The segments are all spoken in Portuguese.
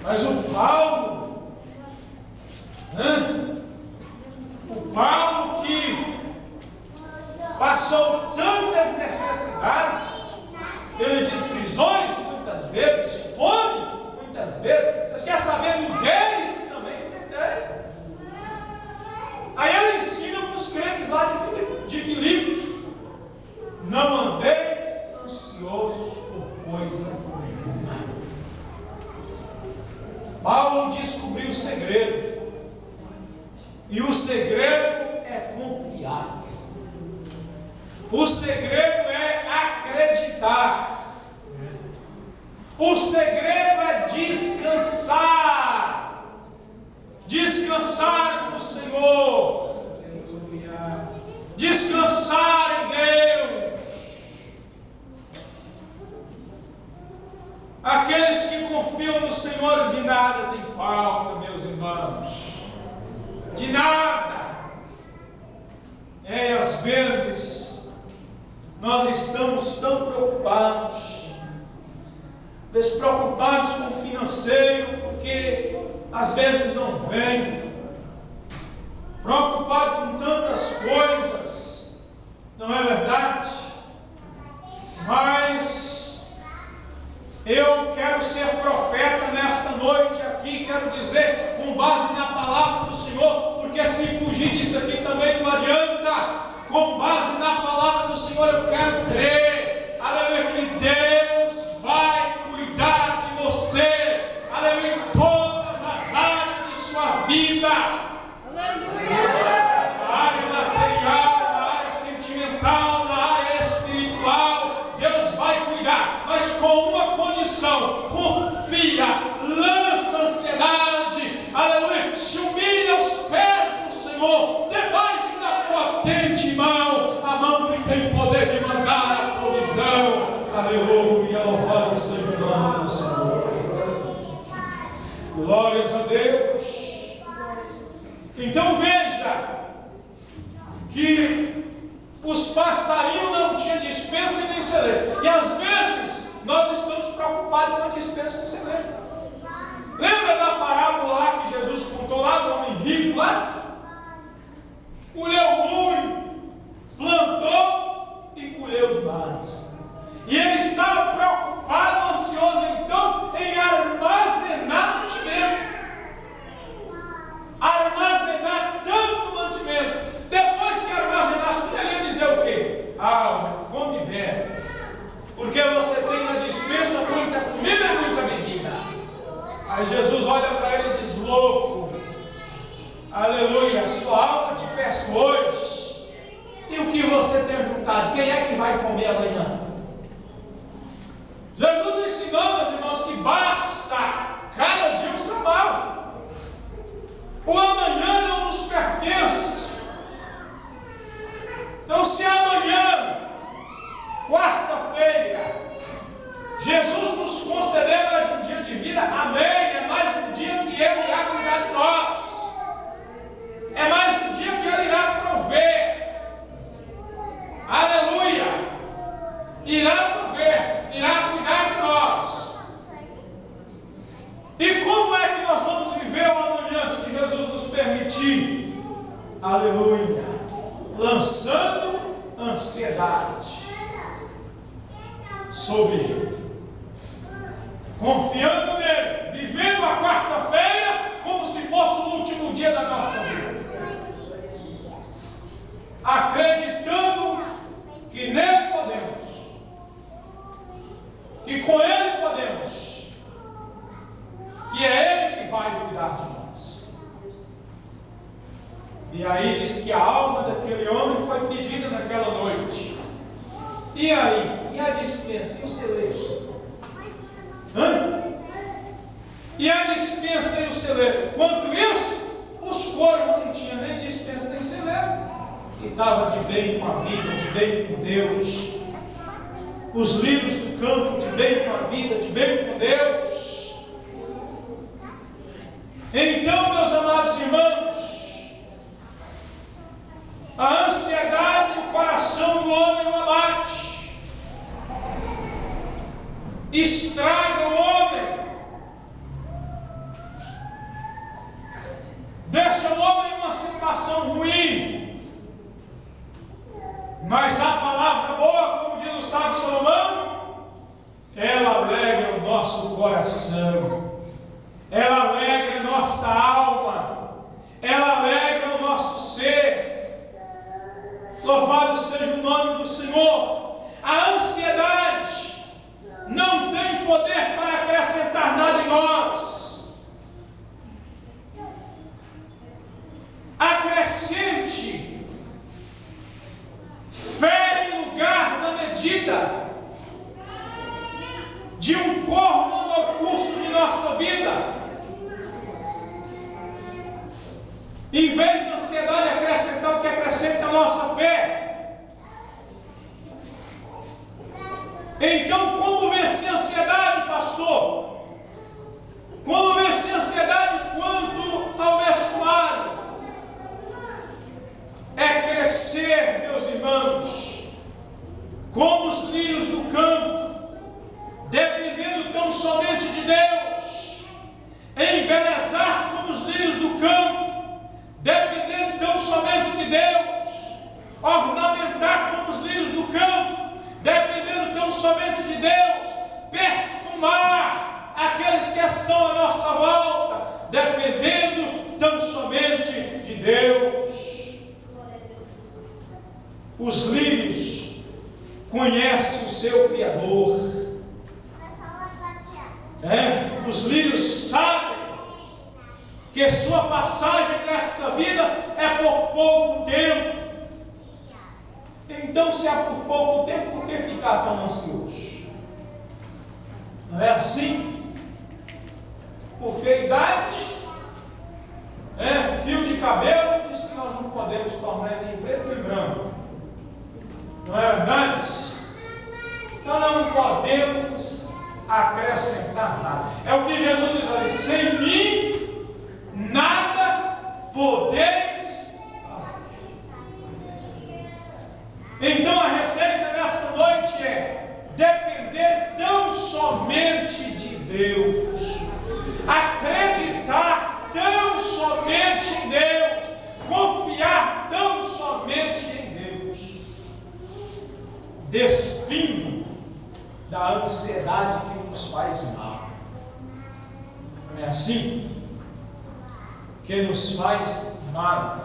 Mas o Paulo, que passou tantas necessidades, ele diz prisões muitas vezes, fome muitas vezes. Vocês querem saber nudez também? Aí ela ensina para os crentes lá de Filipos: não andeis ansiosos por coisa nenhuma. Paulo descobriu o segredo, e o segredo é confiar. O segredo é acreditar. O segredo é descansar. Descansar no Senhor. Descansar em Deus. Aqueles que confiam no Senhor, de nada tem falta, meus irmãos. De nada. E às vezes nós estamos tão preocupados, despreocupados com o financeiro, porque às vezes não vem, preocupado com tantas coisas, não é verdade? Mas eu quero ser profeta nesta noite aqui, quero dizer, com base na palavra do Senhor, porque se fugir disso aqui também não adianta. Com base na palavra do Senhor eu quero crer, aleluia, que Deus vai cuidar de você, aleluia, em todas as áreas de sua vida, na área material, na área sentimental, na área espiritual. Deus vai cuidar, mas com uma condição: confia, lança a ansiedade, aleluia, se humilha aos pés do Senhor, debaixo da potente mão, a mão que tem poder de mandar a provisão. Aleluia, louvado seja o nome do Senhor. Glórias a Deus. Então veja que os passarinhos não tinham dispensa e nem celeiro. E às vezes nós estamos preocupados com a dispensa e com o celeiro. Lembra da parábola lá que Jesus contou lá do homem rico lá? Colheu muito, plantou e colheu demais. E ele estava preocupado, ansioso então em armazenar mantimento. Armazenar tanto mantimento. Depois que armazenasse, ele ia dizer o quê? Come e bebe, porque você tem na dispensa muita comida e muita bebida. Aí Jesus olha para ele e diz: louco, aleluia, sua alma te peço hoje, e o que você tem juntado, quem é que vai comer amanhã? Jesus ensinou, meus irmãos, que basta cada dia um trabalho. O amanhã não nos pertence. Então, se amanhã, quarta-feira, Jesus nos conceder mais um dia de vida, amém, é mais um dia que Ele irá cuidar de nós, é mais um dia que Ele irá prover, aleluia, irá prover, irá cuidar de nós. E como é que nós vamos viver o amanhã, se Jesus nos permitir? Aleluia, lançando ansiedade sobre Ele, confiando nele, vivendo a quarta-feira como se fosse o último dia da nossa vida, acreditando que nele podemos, que com Ele podemos, que é Ele que vai cuidar de nós. E aí diz que a alma daquele homem foi pedida naquela noite. E aí? E a dispensa? E o celeiro? E a dispensa e o celeiro? Quanto isso, os coros não tinham nem dispensa nem celeiro. E estava de bem com a vida, de bem com Deus. Os lírios do campo, de bem com a vida, de bem com Deus. Então, meus amados irmãos, a ansiedade do coração do homem o abate, estraga o homem, nosso coração, ela alegra nossa alma, ela alegra o nosso ser. Louvado seja o nome do Senhor. A ansiedade não tem poder para acrescentar nada em nós. Acrescente fé em lugar da medida de um corpo no curso de nossa vida. Em vez da ansiedade acrescentar o que acrescenta a nossa fé. Então, como vencer a ansiedade, pastor? Como vencer a ansiedade quanto ao vestuário? É crescer, meus irmãos, como os lírios do campo, dependendo tão somente de Deus, embelezar como os lírios do campo, dependendo tão somente de Deus, ornamentar como os lírios do campo, dependendo tão somente de Deus, perfumar aqueles que estão à nossa volta, dependendo tão somente de Deus. Os lírios conhecem o seu Criador. Os lírios sabem que sua passagem nesta vida é por pouco tempo. Então, se é por pouco tempo, por que ficar tão ansioso? Não é assim? Porque idade, fio de cabelo, diz que nós não podemos tornar nem preto nem branco. Não é verdade? Então não podemos acrescentar nada. É o que Jesus diz ali: sem mim nada podeis fazer. Então a receita nessa noite é depender tão somente de Deus, acreditar tão somente em Deus, confiar tão somente em Deus, despindo da ansiedade que nos faz mal. Não é assim? Que nos faz mal.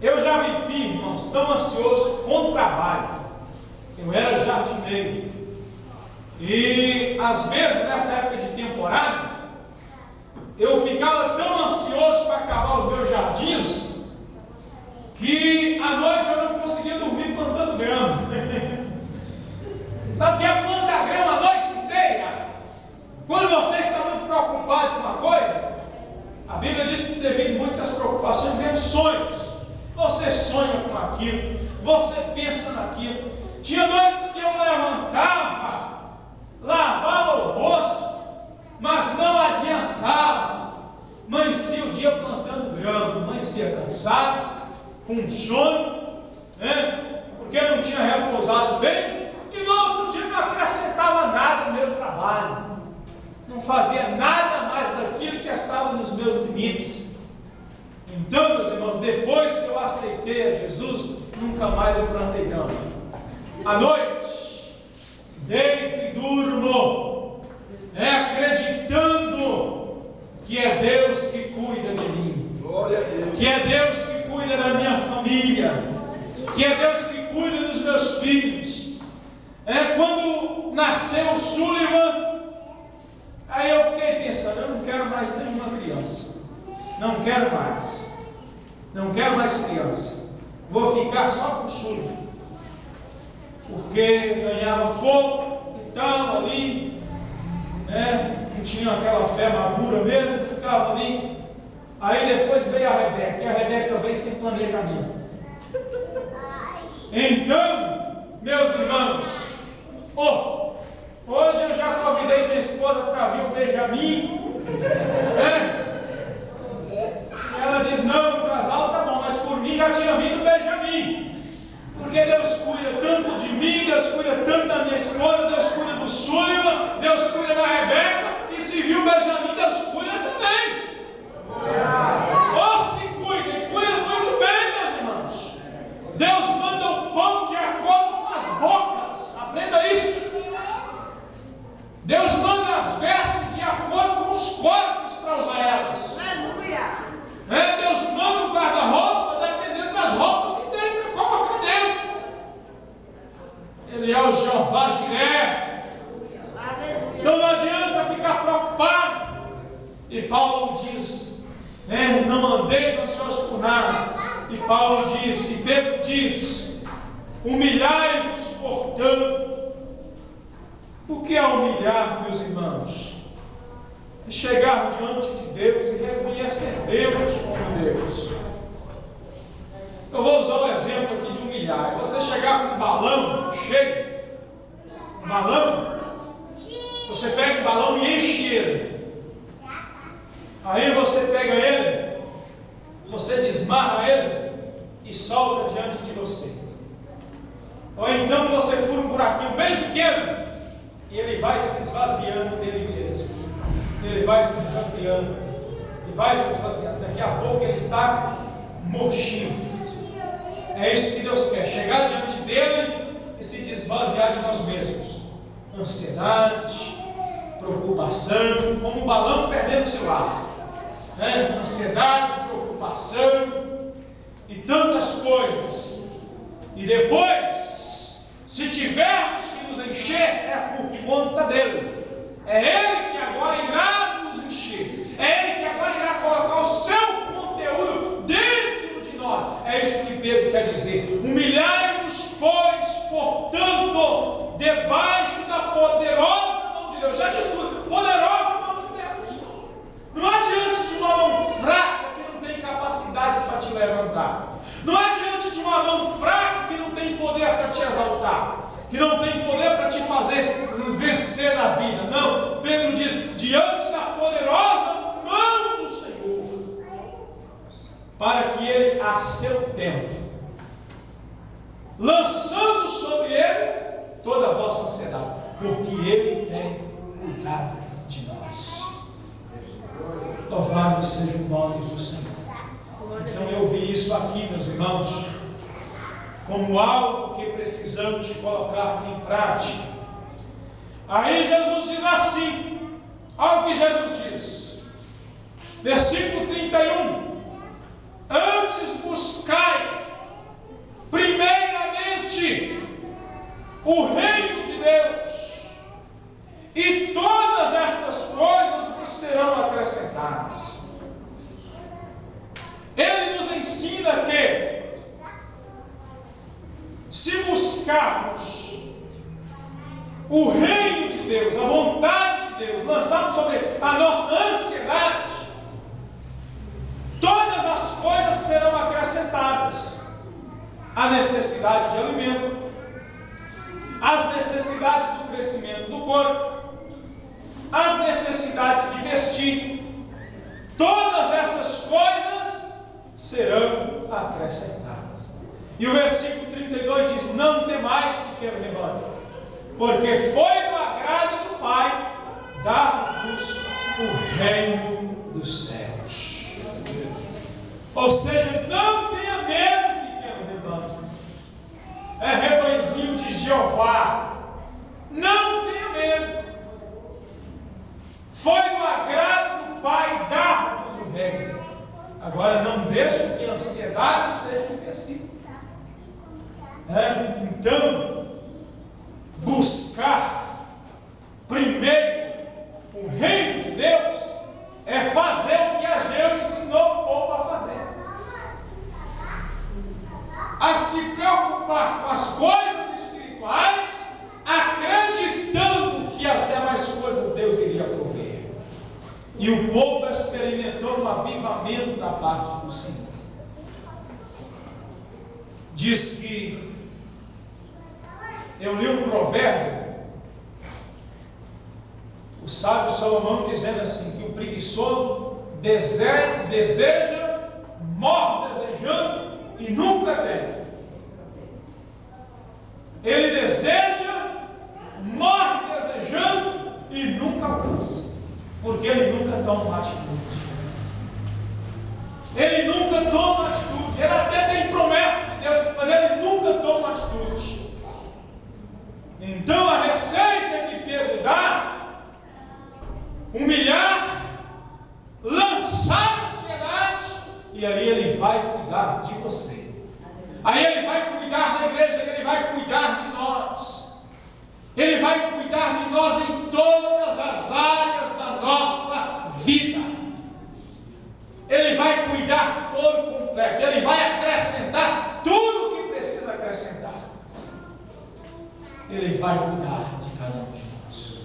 Eu já vivi, irmãos, tão ansioso com o trabalho. Eu era jardineiro. E às vezes nessa época de temporada, eu ficava tão ansioso para acabar os meus jardins, que à noite eu não conseguia dormir plantando grama. Sabe o que é plantar grama a noite inteira? Quando você está muito preocupado com uma coisa, a Bíblia diz que devido muitas preocupações vem sonhos. Você sonha com aquilo, você pensa naquilo. Tinha noites que eu levantava, lavava o rosto, mas não adiantava. Amanhecia o dia plantando grama, amanhecia cansado, com sono, porque não tinha repousado bem, e no outro dia não acrescentava nada no meu trabalho, não fazia nada mais daquilo que estava nos meus limites. Então, meus irmãos, depois que eu aceitei a Jesus, nunca mais eu plantei grama. À noite, deito e durmo, acreditando que é Deus que cuida de mim, que é Deus que cuida da minha família, que é Deus que cuida dos meus filhos. Quando nasceu o Sullivan, aí eu fiquei pensando: eu não quero mais nenhuma criança, não quero mais criança, vou ficar só com o Sullivan, porque ganhava pouco e tal ali, não tinha aquela fé madura mesmo, ficava ali. Aí depois veio a Rebeca, e a Rebeca veio sem planejamento. Então, meus irmãos, hoje eu já convidei minha esposa para vir o Benjamin. Ela diz: não, o casal tá bom, mas por mim já tinha vindo o Benjamin. Porque Deus cuida tanto de mim, Deus cuida tanto da minha esposa, Deus cuida do Sullivan, Deus cuida da Rebeca, e se viu o Benjamin, Deus cuida também. Se cuida, e cuida muito bem, meus irmãos. Deus manda o pão de acordo com as bocas, aprenda isso. Deus manda corpos para usar elas. Aleluia. Deus manda um guarda-roupa, dependendo das roupas que tem para colocar dentro. Ele é o Jeová Jiré. Então não adianta ficar preocupado. E Paulo diz, não andeis ansiosos por nada. E Paulo diz, e Pedro diz, humilhai-vos, portanto. O que é humilhar, meus irmãos? É chegar diante de Deus e reconhecer Deus como Deus. Eu vou usar o exemplo aqui de humilhar. É você chegar com um balão cheio, um balão, você pega o balão e enche ele. Aí você pega ele, você desmarra ele e solta diante de você. Ou então você fura um buraquinho bem pequeno e ele vai se esvaziando dele mesmo. Ele vai se esvaziando e vai se esvaziando. Daqui a pouco ele está murchinho. É isso que Deus quer, chegar diante dele e se desvaziar de nós mesmos. Ansiedade, preocupação, como um balão perdendo seu ar. Ansiedade, preocupação e tantas coisas. E depois, se tivermos que nos encher, é por conta dele. É ele que agora irá nos encher. É ele que agora irá colocar o seu conteúdo dentro de nós. É isso que Pedro quer dizer. Humilhai-vos, pois, portanto, debaixo da poderosa mão de Deus. Já disse tudo, poderosa mão de Deus. Não é diante de uma mão fraca que não tem capacidade para te levantar. Não é diante de uma mão fraca que não tem poder para te exaltar, que não tem poder para te fazer vencer na vida. Não, Pedro diz, diante da poderosa mão do Senhor, para que ele, a seu tempo, lançando sobre ele toda a vossa ansiedade, porque ele tem cuidado de nós. Louvado seja o nome do Senhor. Então eu vi isso aqui, meus irmãos, como algo que precisamos colocar em prática. Aí Jesus diz assim, olha o que Jesus diz, versículo 31, antes buscai primeiramente o reino de Deus, e todas essas coisas vos serão acrescentadas. Ele nos ensina que, se buscarmos o reino de Deus, a vontade de Deus, lançarmos sobre a nossa ansiedade, todas as coisas serão acrescentadas. A necessidade de alimento, as necessidades do crescimento do corpo, as necessidades de vestir, todas essas coisas serão acrescentadas. E o versículo 32 diz, não temais, pequeno rebanho, porque foi do agrado do Pai dar-vos o reino dos céus. Ou seja, não tenha medo, pequeno rebanho. É rebanhozinho de Jeová. Não tenha medo. Foi do agrado do Pai dar-vos o reino. Agora não deixe que a ansiedade seja um empecilho. Então, buscar primeiro o reino de Deus é fazer o que Ageu ensinou o povo a fazer. A se preocupar com as coisas espirituais, acreditando que as demais coisas Deus iria prover. E o povo experimentou um avivamento da parte do Senhor. Diz que, eu li um provérbio, o sábio Salomão dizendo assim, que o preguiçoso deseja, morre desejando e nunca tem. Ele deseja, morre desejando e nunca alcança, porque ele nunca toma uma atitude. Ele nunca toma uma atitude. Ele até tem promessa de Deus, mas ele nunca toma uma atitude. Então a receita que Pedro dá, humilhar, e aí Ele vai cuidar de você. Aí Ele vai cuidar da igreja, Ele vai cuidar de nós. Ele vai cuidar de nós em todas as áreas da nossa vida. Ele vai cuidar por completo. Ele vai acrescentar tudo o que precisa acrescentar. Ele vai cuidar de cada um de nós.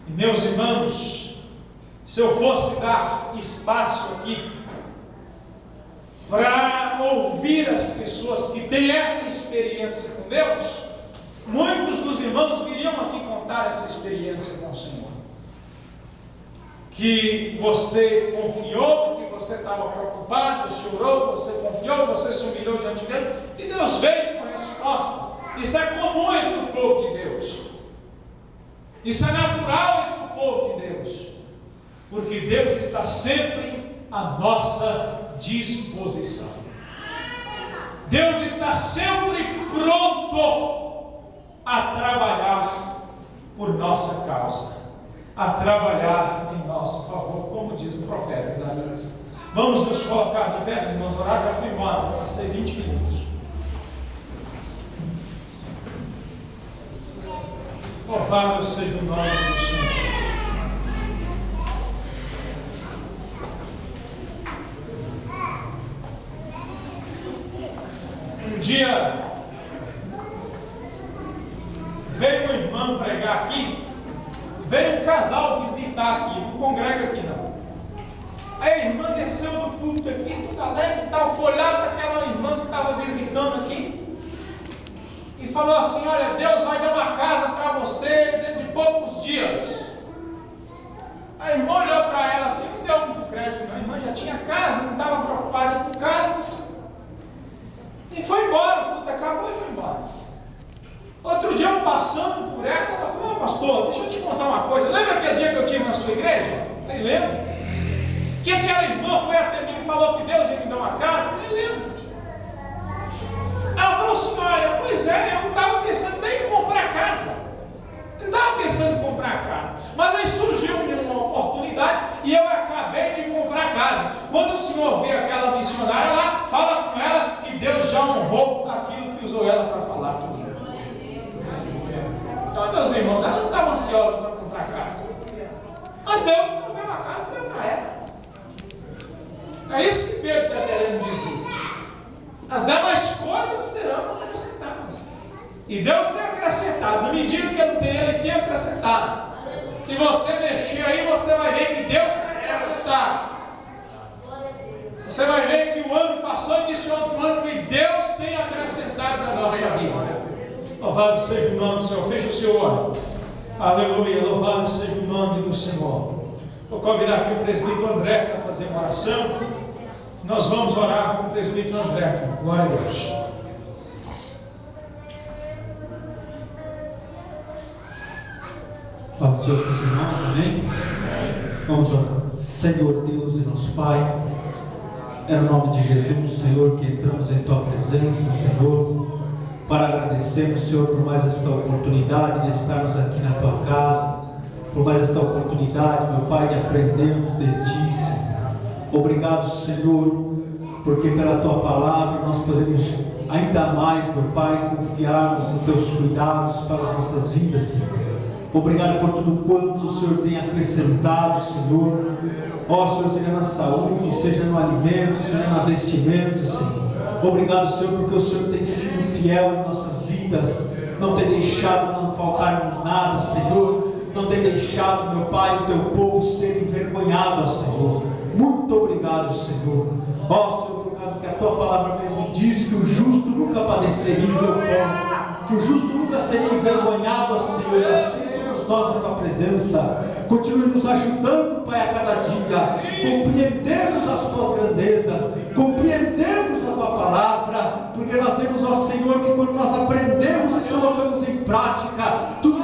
E meus irmãos, se eu fosse dar espaço aqui para ouvir as pessoas que têm essa experiência com Deus, muitos dos irmãos viriam aqui contar essa experiência com o Senhor. Que você confiou, que você estava preocupado, chorou, você confiou, você se humilhou diante dele, e Deus veio com a resposta. Isso é comum entre o povo de Deus. Isso é natural entre o povo de Deus. Porque Deus está sempre à nossa disposição. Deus está sempre pronto a trabalhar por nossa causa, a trabalhar em nosso favor, como diz o profeta Isaías. Vamos nos colocar de pé, meus irmãos, orar, já fui embora, vai ser 20 minutos. Louvado seja o nome do Senhor. Um dia veio um irmão pregar aqui, veio um casal visitar aqui, não congrega aqui não. Aí a irmã desceu do culto aqui, tudo alegre e tal, foi olhar para aquela irmã que estava visitando aqui e falou assim: olha, Deus vai dar uma casa para você dentro de poucos dias. A irmã olhou para ela assim, não deu muito crédito, não. A irmã já tinha casa, não estava preocupada com casa, e foi embora. O culto acabou e foi embora. Outro dia, eu passando por ela falou: oh, pastor, deixa eu te contar uma coisa. Lembra aquele dia que eu estive na sua igreja? Eu lembro. Que aquela irmã foi até mim e falou que Deus ia me dar uma casa? Eu lembro. Ela falou assim: olha, pois é, eu não estava pensando nem em comprar casa. Eu não estava pensando em comprar casa. Mas aí surgiu uma oportunidade e eu acabei de comprar casa. Quando o senhor vê aquela missionária lá, fala com ela que Deus já honrou aquilo que usou ela para falar tudo. Então, meus irmãos, ela não estava ansiosa para comprar casa. Mas Deus comprou uma casa e deu para ela. É isso que Pedro está querendo dizer. As demais coisas serão acrescentadas. E Deus tem acrescentado. Na medida que Ele tem, Ele tem acrescentado. Se você mexer aí, você vai ver que Deus tem acrescentado. Você vai ver que o ano passou e disse outro ano que Deus tem acrescentado na nossa vida. Louvado seja o nome do Senhor. Feche o seu olho. Aleluia. Louvado seja o nome do Senhor. Vou convidar aqui o presbítero André para fazer uma oração. Nós vamos orar com o presbítero André. Glória a Deus. Paz do Senhor para os irmãos, amém? Vamos orar. Senhor Deus e nosso Pai, é no nome de Jesus, Senhor, que entramos em Tua presença, Senhor, para agradecermos, Senhor, por mais esta oportunidade de estarmos aqui na Tua casa, por mais esta oportunidade, meu Pai, de aprendermos de Ti, Senhor. Obrigado, Senhor, porque pela Tua palavra nós podemos ainda mais, meu Pai, confiarmos nos Teus cuidados para as nossas vidas, Senhor. Obrigado por tudo quanto o Senhor tem acrescentado, Senhor. Ó, Senhor, seja na saúde, seja no alimento, seja na vestimenta, Senhor. Obrigado, Senhor, porque o Senhor tem sido fiel em nossas vidas. Não tem deixado não faltarmos nada, Senhor. Não tem deixado, meu Pai, o Teu povo ser envergonhado, Senhor. Muito obrigado, Senhor. Ó, Senhor, por causa que a Tua palavra mesmo diz que o justo nunca padeceria em teu pão, que o justo nunca seria envergonhado, Senhor. Assim somos nós na Tua presença. Continue nos ajudando, Pai, a cada dia. Compreendemos as Tuas grandezas, compreendemos a Tua palavra, porque nós vemos, ó Senhor, que quando nós aprendemos e colocamos em prática tudo